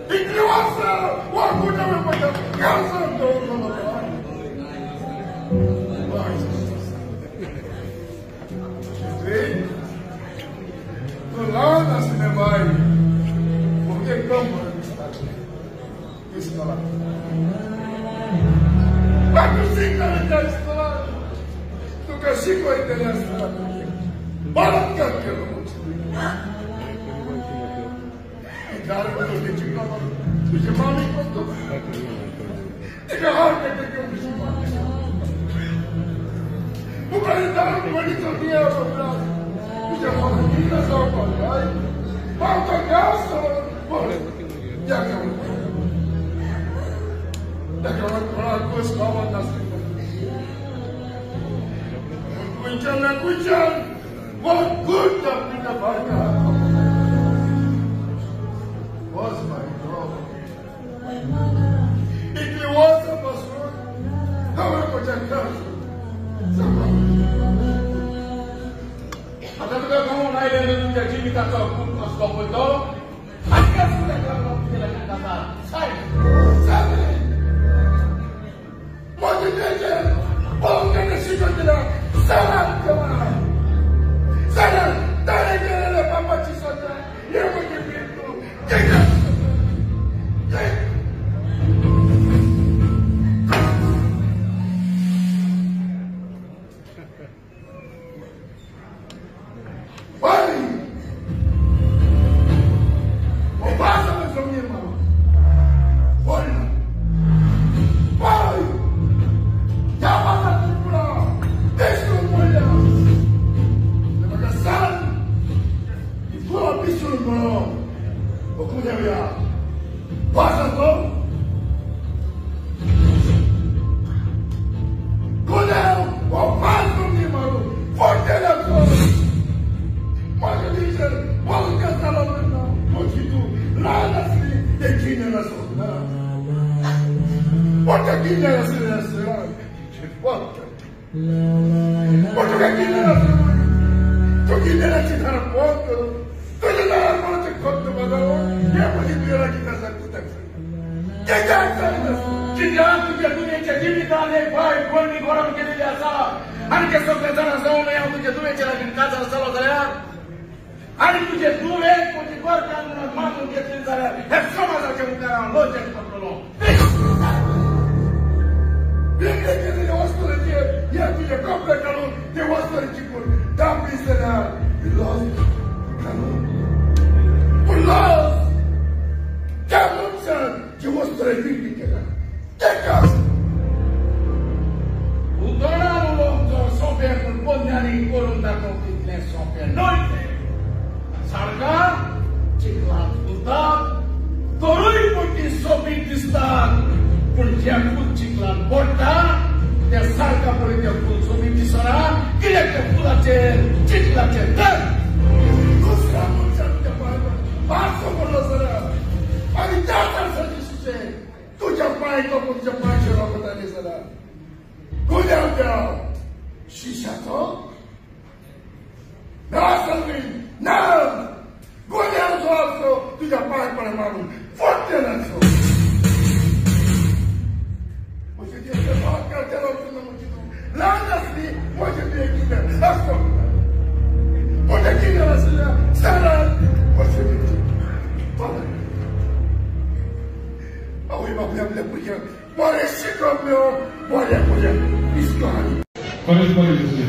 Ignorância, o orgulho é uma causa do lá na cinema, porque campo isso não lá. Mas tu fica na história, tu que chico é interessante. Bora que eu não cara quando eu te digo tu já mal me contou. Diga rápido que eu me chamo. O cara tá no bonito dia no braço. Tu já mal me casou com pai. Falta casa. Já que eu coisa nova da cidade. Cuidado. What good that be the barca? Was my brother. If you was a pastor, how would you come? Até porque como na ilha do dia de casal com os companheiros, a casa da casa que ela quer casar, sai. Pode dizer, bom que nesse dia de lá, será que vai? Sana, dale que le papa chisota, y yo me quedo. Llega. Ay. O pásame eso mi hermano. Hola. Ay. Ya vas a tripular. Esto muere. Bisulmo, okunyabya, pasako, kunel, wapasu ni maru, fortelato, magalize, walkatalona, mochitu, lanasi, tekine na sona, watakine na sona, watakine na sona, tukine na chitara ponto. Tujulah kalau cekot tu bagai, dia boleh biar kita satu tak. Jangan sahaja. Jika kita dunia jadi kita lepai, bukan ni orang kita biasa. Hari kesok kita sana sama yang kita dunia jadi kita sana salah saya. Hari kita dunia kita bukan mahu kita sana. Sama saja kita orang lojek kontrol. Bila kita ni wastu lagi, ya kita komplek kalau dia wastu lagi pun, tapi sedar, lost kalau. Pullos! Jangan jiwa strategi kita. Tegas. Udara ulong sampai berponyari kolom takut ini sampai noite. Sarga ciklat utang korui putih sopi distan punjak pun ciklat borda dia sarga boleh dia pun sopi disana kira kepula ciklat dan kamu Passo por Lazaré. Aí dá essa discussão. Tu já vai como tu já vai gerar para dar Lazaré. Cuidado. Xixato. Nossa, não. Cuidado outro. Tu já vai para malu. Forte lanço. Você tem que falar que até lá tu não te dá. Lá assim, pode vir aqui dentro. Assim. Pode aqui na sala. Você tem que Awi bapak punya, boleh sikapnya, boleh iskari. Boleh itu.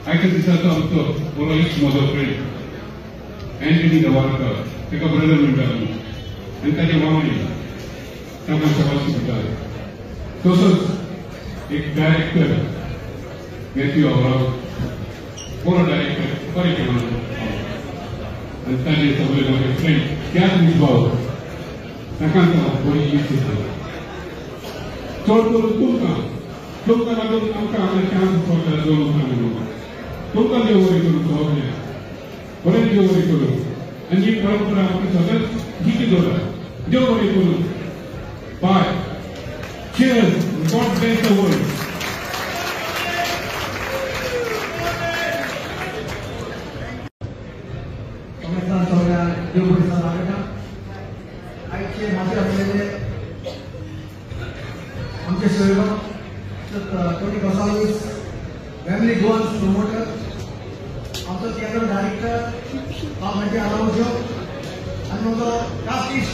Akan disatu untuk orang yang semua free. Anthony Dawaka, kita brother minta, entah dia mana ni, sama-sama kita. Terus, एक director Matthew Award, orang director, orang Antara sebagai orang friend, kian dibawa, takkan tak boleh isi. Contoh tukar lagu angka mereka sesuatu dalam kamu. Tukar dia orang itu soalnya, orang dia orang itu. Anjing orang orang kita sahaja, hiji dolar, dia orang itu. Bye. Cheers. God bless the world. Jojo and also Kastish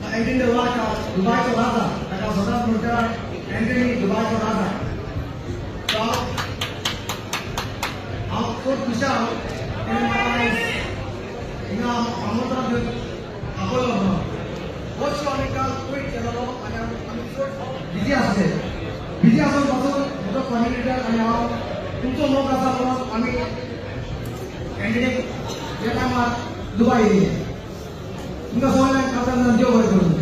Anthony Dubai to Raza and also Anthony Dubai to Raza. So our coach Michelle in Amotra Apollo coach Monica quit Yellow and Vijay also coordinator and now तुमचं लोक असा प्रवास आम्ही कॅन्डिडेट या टायमार दुबई तुमका सगळ्यांना देव बरें करूं.